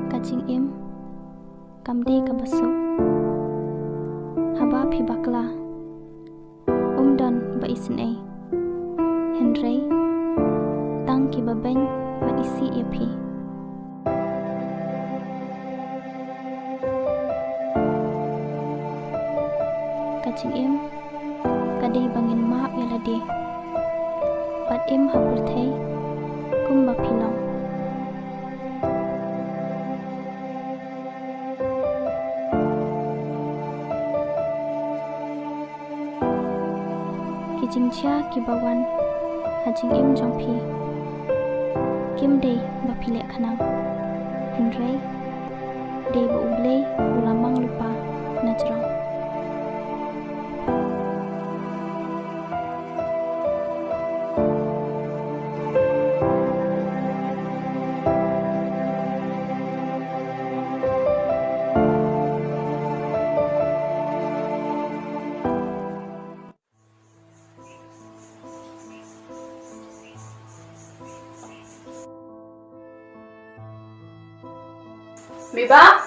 Kacing im, kamdi kabasuk, haba pi bakla, don ba isin ay, Henry, tang ki babeng ba isi ya pi. Kacing im, kadai bangin maap ya ladi, bat im hapul thay, kum ba pilong. Kijing chia kibawan hajing im jongpi kim day ba pilek khanang Henry day ba ublay ulamang lupa najrong. Meba?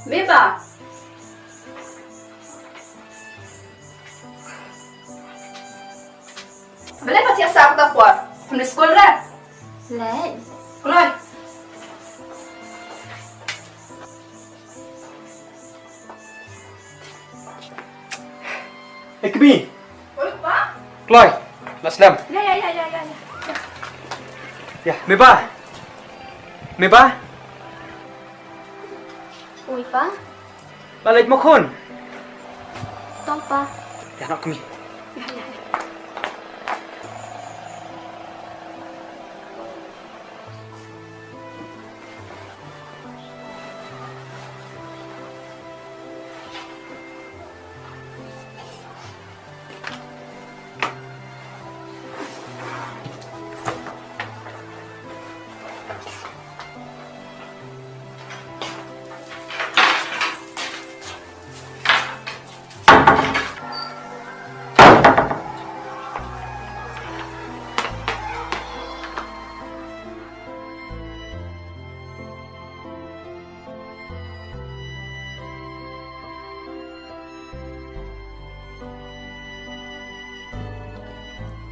Meba? Boleh pati asa aku tak kuat? Hendak sekolah dah? Lek, Keluar. Kami. Boleh pak? Keluar. Laslam. Ya. Ya, Meba. Meba. ui pa, Balik mo kon. tong pa. Ya, nak kami. Ya.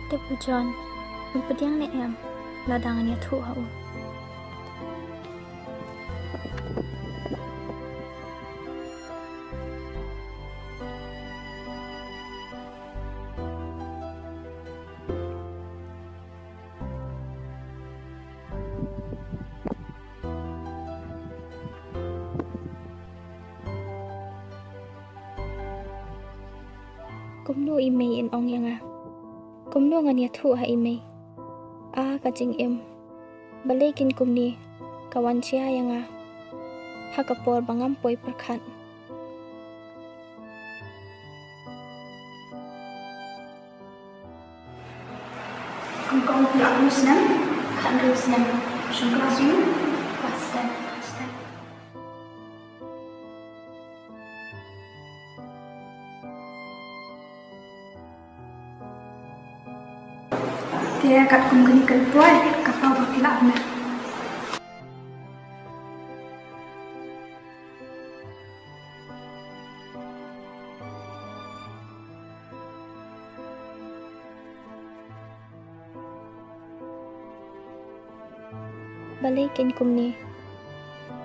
Tep hujan, upediang ne em, ladangan ya thu hau. Kumno email in ong yang kumno ngan ya thu ha email kacing em balikin kumni kawan cia yang ha kapor bangam poi perkhat Kau pula harus nam? Kan harus nam. Syukur asyik. Pasti. Dia kat kumgani kelpuai kapau bakilak na. balikin kumni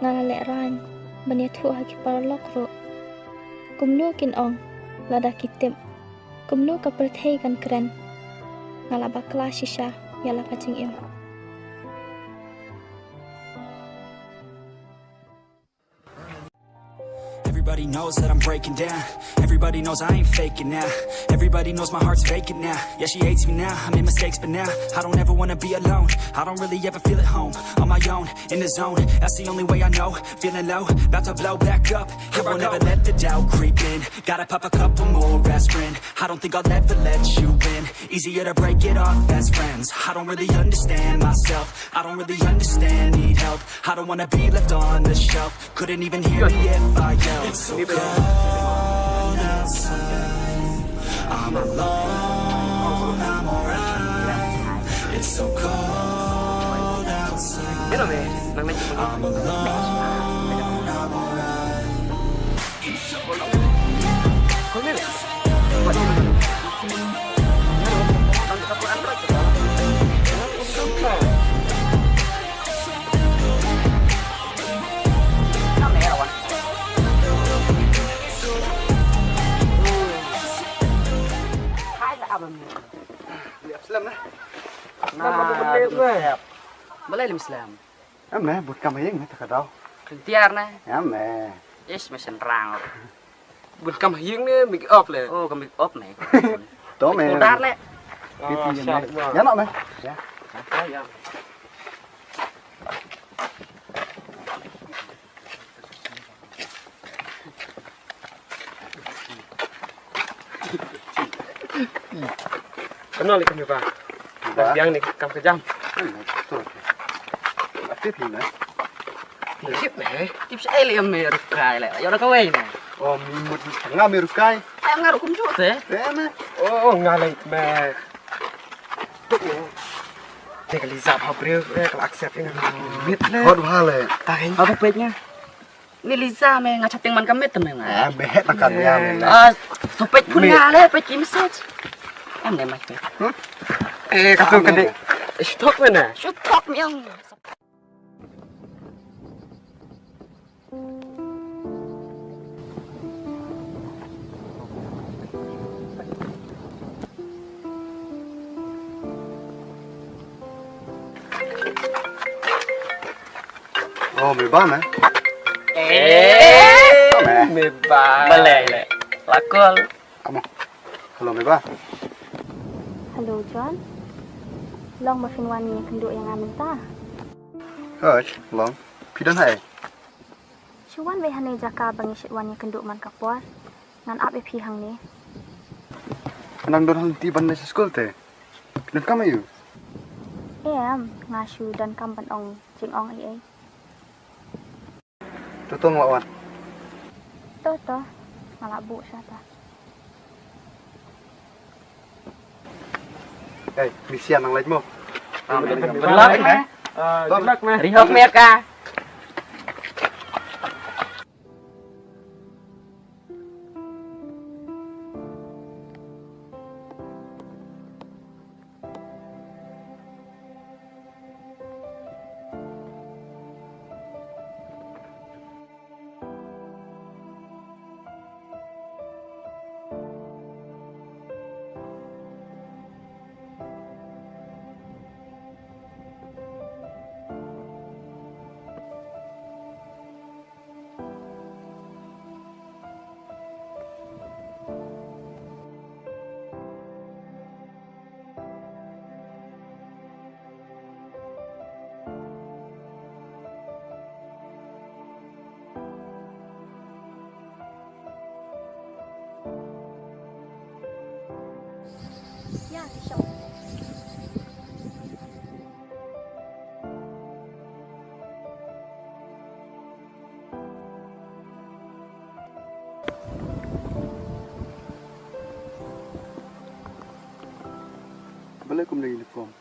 ngalalek ran banya thu ha ki parlok ro kumnu kin ong lada kitip kumnu ka perthei kan kren ngala bakla shisha yala kacing im. Everybody knows that I'm breaking down. Everybody knows I ain't faking now. Everybody knows my heart's vacant now. Yeah, she hates me now, I made mistakes, but now I don't ever wanna be alone. I don't really ever feel at home. On my own, in the zone, that's the only way I know. Feeling low, about to blow back up. Here I never let the doubt creep in. Gotta pop a couple more aspirin. I don't think I'll ever let you in. Easier to break it off best friends. I don't really understand myself. I don't really understand, need help. I don't wanna be left on the shelf. Couldn't even hear me if I yelled. It's so cold outside. I'm alone, I'm alright. It's so cold outside. I'm alone, I'm alright. It's so Islam nah. Boleh Islam. Ame buat kami yang tak ada. Tiar nah. Ame. Yes, mesin rang. Buat kamu yang ni make up le. Oh, kami op nih. Tuh me. Udar le. Ya nak me. Ya. Kenal ni kami pak. Yang ni kamu kejam. Tuh. Aktif ni nah. Tip nih. Tip saya liam merukai le. Ya udah kau ini. Oh, mimut tengah merukai. Ayam ngaruh kumcut teh. Ame. Oh, ngalai me. Tuh. Dia lihat apa beliau kalau accept dengan mit le. Hot hale. Tahin. Apa petnya? Ni Liza me ngacating man kami temen Ah, behet makan ya me. Topet pun ngale, pet kimset. Em ne mas. Kata kena. Stop mana? Stop yang. Oh, Meba me. Meba. Boleh. Lakol. Kamu. Halo Meba. Hello John. Long maafin wani yang kenduk yang amin ta. Hej, long. Pidan hai. Chuan we hane jaka bangi shit wani kenduk man kapuas. Ngan ap epi hang ni. Nang don hal ti ban sa school te. Pidan kami you. Em ngasu dan kampan ong jing ong ai. Tutong lawan. To malabuk syata. Hey, misian nang lain mo. Belak me. Belak me. Rihok mereka. Ya, syok. Boleh kum lagi uniform.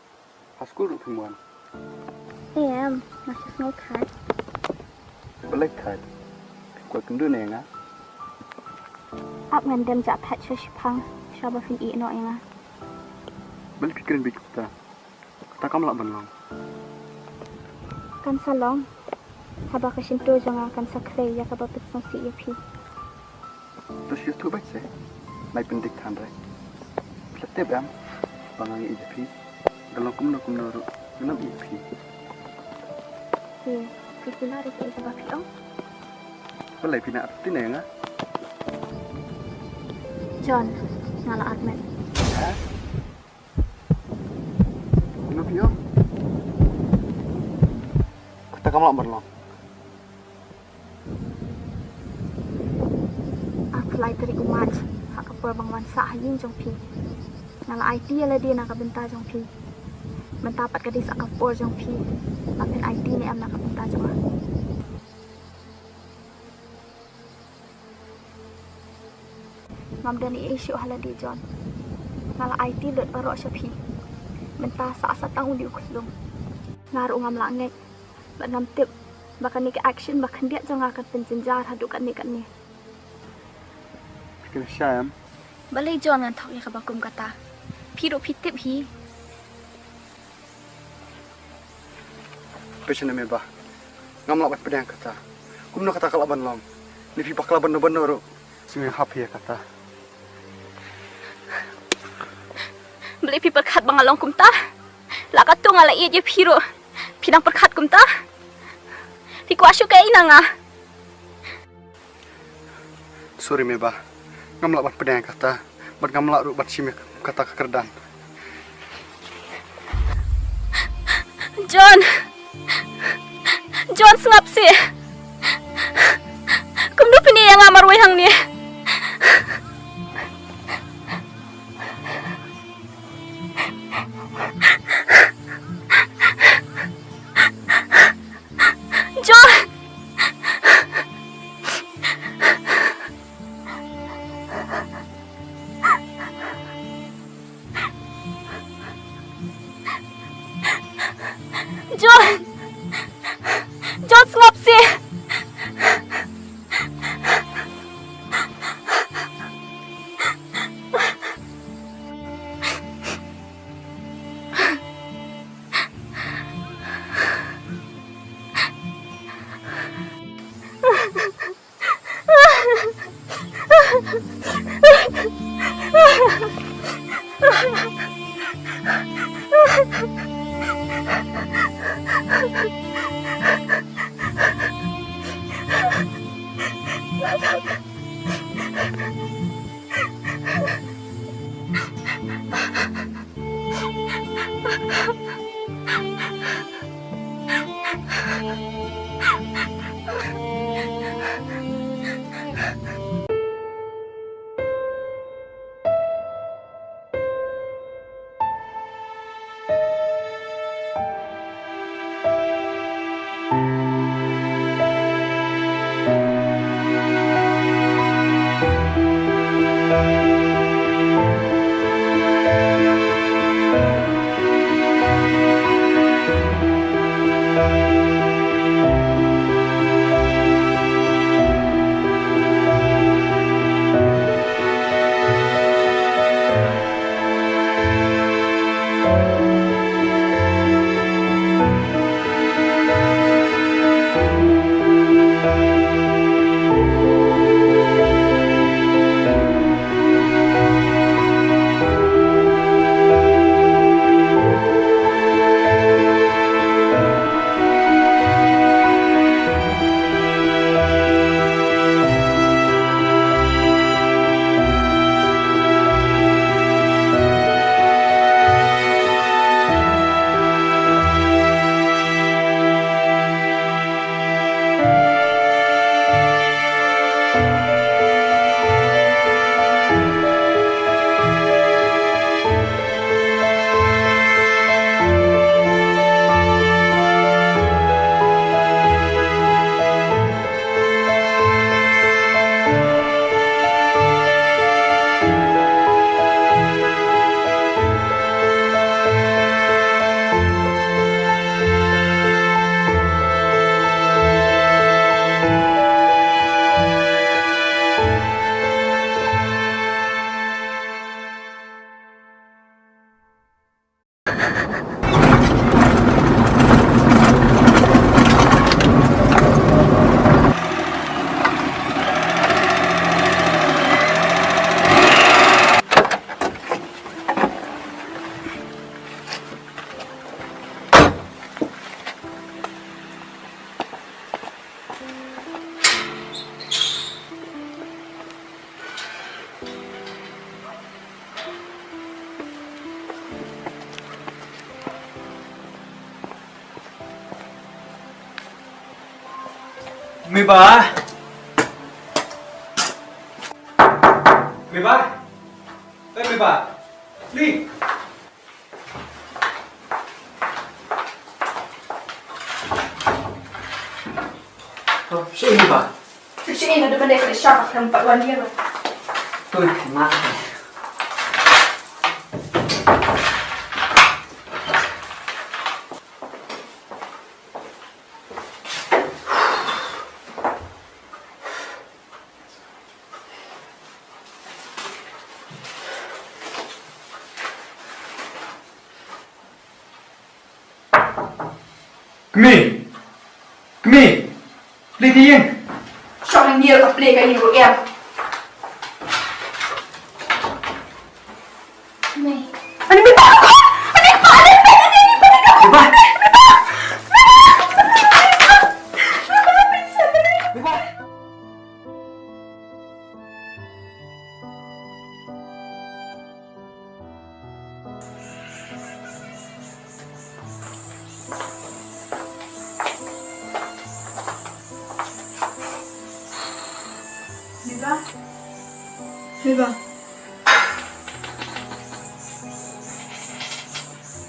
Haskul ru pimuan. Em masih snow cat. Boleh kai. Kuat kendu ne nga. Ap ngan dem jak pet shipang. Shaba fin i no yang. Boleh pikirin bik kita. Kita kam lak banlang. Kan salong. Haba ka shinto janga kan sakre ya ka bapit no si ep. tu siya tu baik sih. Mai pendik than rai. Letep am. Bangang i pi. Galong kum no ru. Nam i pi. Pipula rin kayo sa bapi ang. Balai pina tinenga. John, ngala Ahmed. Ino pio. Kita kamu berlong. Apply dari umat. Hak kapur bang wansa hayin jong pi. Ngala IT ala dia nakabenta jong pi. Mentapat kadis akapur jong pi. Lapin IT ni am nakabenta jong. Ngam dan isu hala di John. Ngala IT lut barok siya pi. Menta sa tahun di ukulong. Ngaru ngam langek. Bak ngam tip. Bakan ni ke action bakan dia jong akan penjenjar hadukan ni kan ni. Kena syam. Balai John ngan thok ya kabakum kata. Pi ro pi tip hi. Pesena Meba. Ngam lak pedang kata. Kum no kata kalaban long. Ni pi bakal bener-bener ru. Simi hap ya kata. Beli pi perkat bangalong kum ta. Laka tu ngala iya je pi ro. Pi nang perkat kum ta. Pi ku asyuk kay inang ah. Sorry Meba. Ngam lak pedang kata. Bat ngam lak ru bat simi kata kekerdan. John. John sengap si. Kum du pini yang amar wei hang ni. John. John. John sengap si. Meba. Meba. Hey Meba. Lee. Oh, siya Meba. Siya ina naman dahil sa siya tempat wan dia. Tôi thì mang này. Kami. Lee đi yên. Siya ang niya ka play kayo em. May, Ano ba ba ako? Meba. Meba.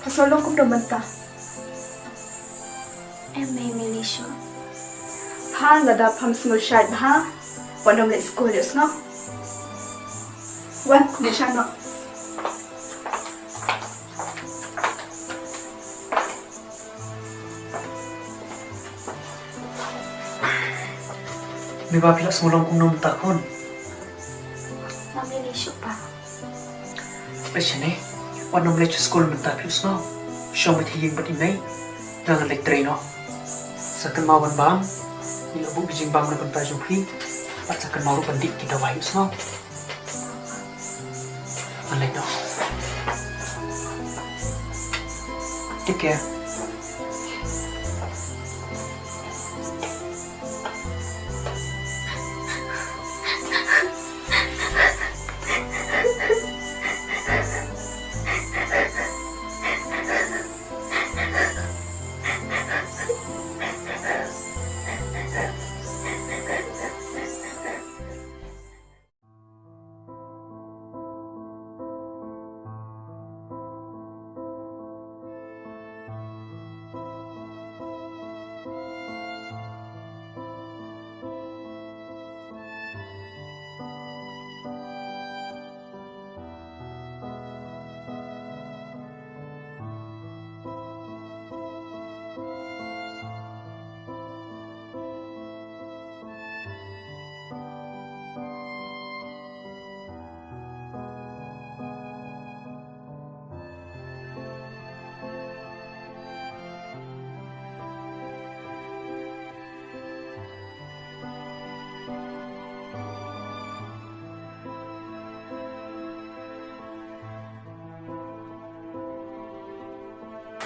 Pasolong ko naman ta. em may milisyo. Ha, nada pam small shot ha. Wanom le school yus no. Wan, ni siya no. Meba pila semulong kung nung takon. Namilisyo pa. Besya ni. Wanong lecho school mentapius no. Siya matihing ba't inay. Jangan lek treno. Sa kemawan bang. Nilabog bijing bang na pantajong hi. At sa kemaru pandik kita wahayos no. Malay no. Take care.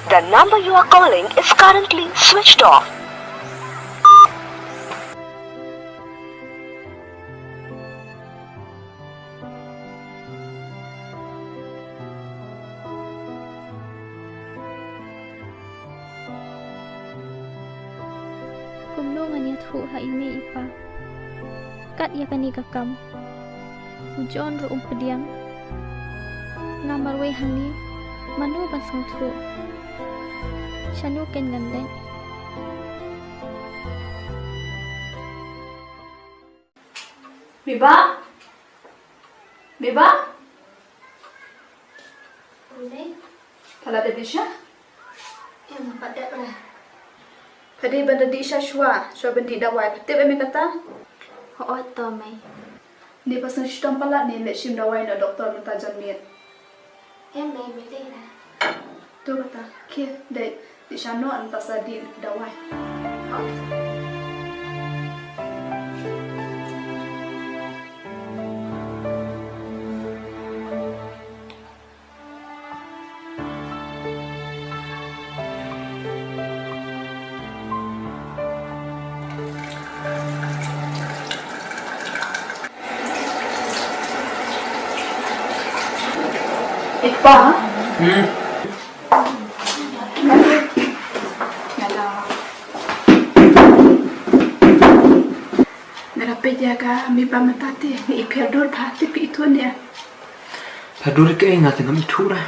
The number you are calling is currently switched off. Kumnungan niya thu ha ime ipa. Kat ya kani kakam. Ujon ruong pediang. Ngamarwe hangi. Manu ban sang thu. Shanu ken gande. Meba? Meba? Boleh? Pala ada disha? Em padat lah. Padi benda disha shwa bendi dawai. Patip eme kata? Ho to mai. Ni pasan shtam pala ni le shim dawai na doktor mata jamit. Em mai boleh lah. Tu kata, ke de disha no an pasadi dawai. Ipa? Ngala. ka Meba matati ni iperdor pati pi itu ni. Perduri ke ingat dengan itu dah.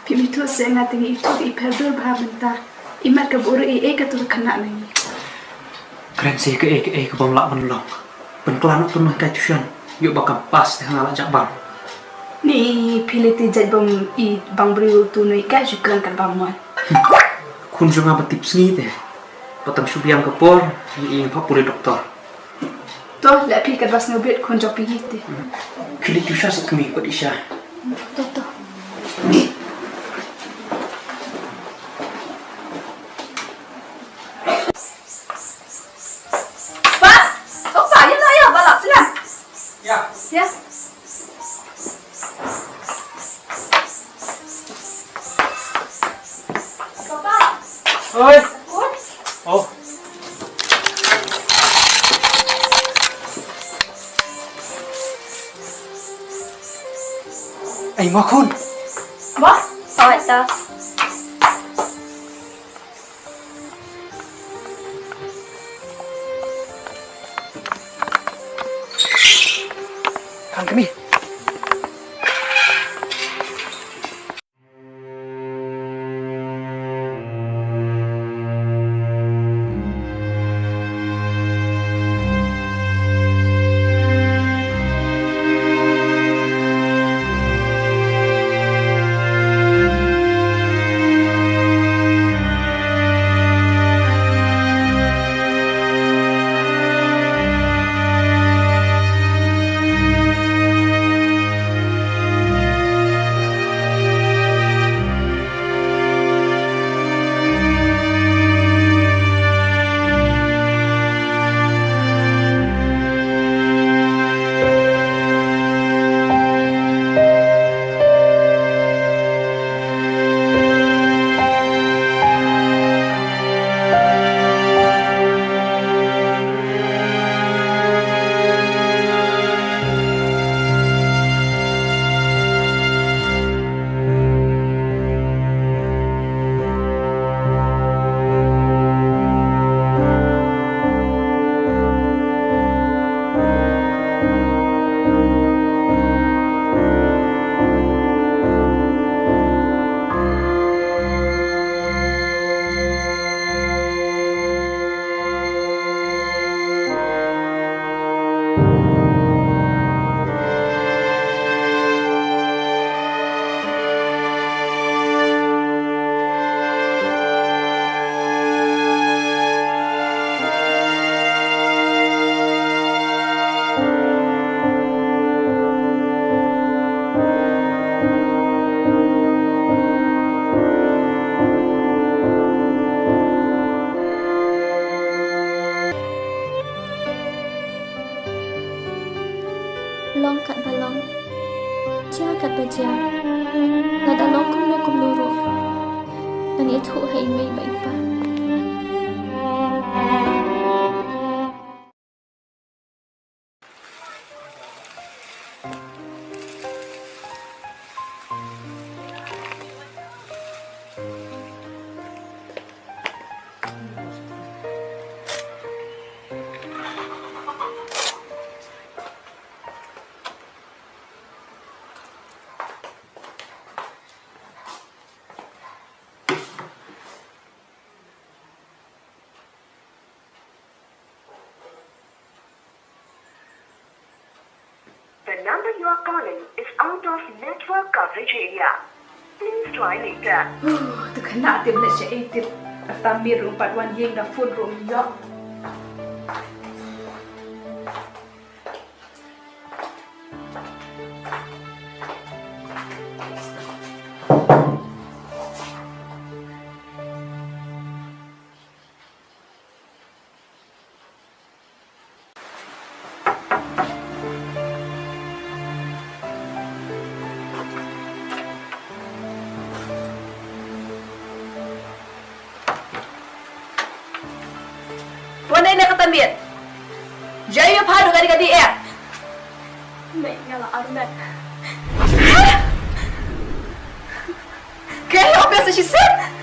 Pi itu saya ngat ni itu iperdor bah bentar. Imat ke buru ka tu kena ni. Keren sih ke bom lak menlong. Penkelan tu mah tuition. Yuk bakal pas dengan alak bang. Ni pilih tijat bang beriu tu ni ka juga kan bamuan. Kun juga tips ni teh. Patang subiang kepor, ini pak pulih doktor. Toh la pi ka bas ngobet kon jok pi gitu. Kili tuition sekemi kot Isya. Toh. Ya. Papa. Oi. Oh. Mau kun. What? Ata. Kang kami. Long kat balong, chia kat bajia, nada long kum nuru, dan itu hai mai baik pa. The number you are calling is out of network coverage area. Please try later. Tu kena tim le she etit. Atamir rumpat wan yeng da food room yo. Wanay na katamit. Jaya yung pado gadi-gadi eh. Mai ngala arunat. Kaya yung obesa si Sid.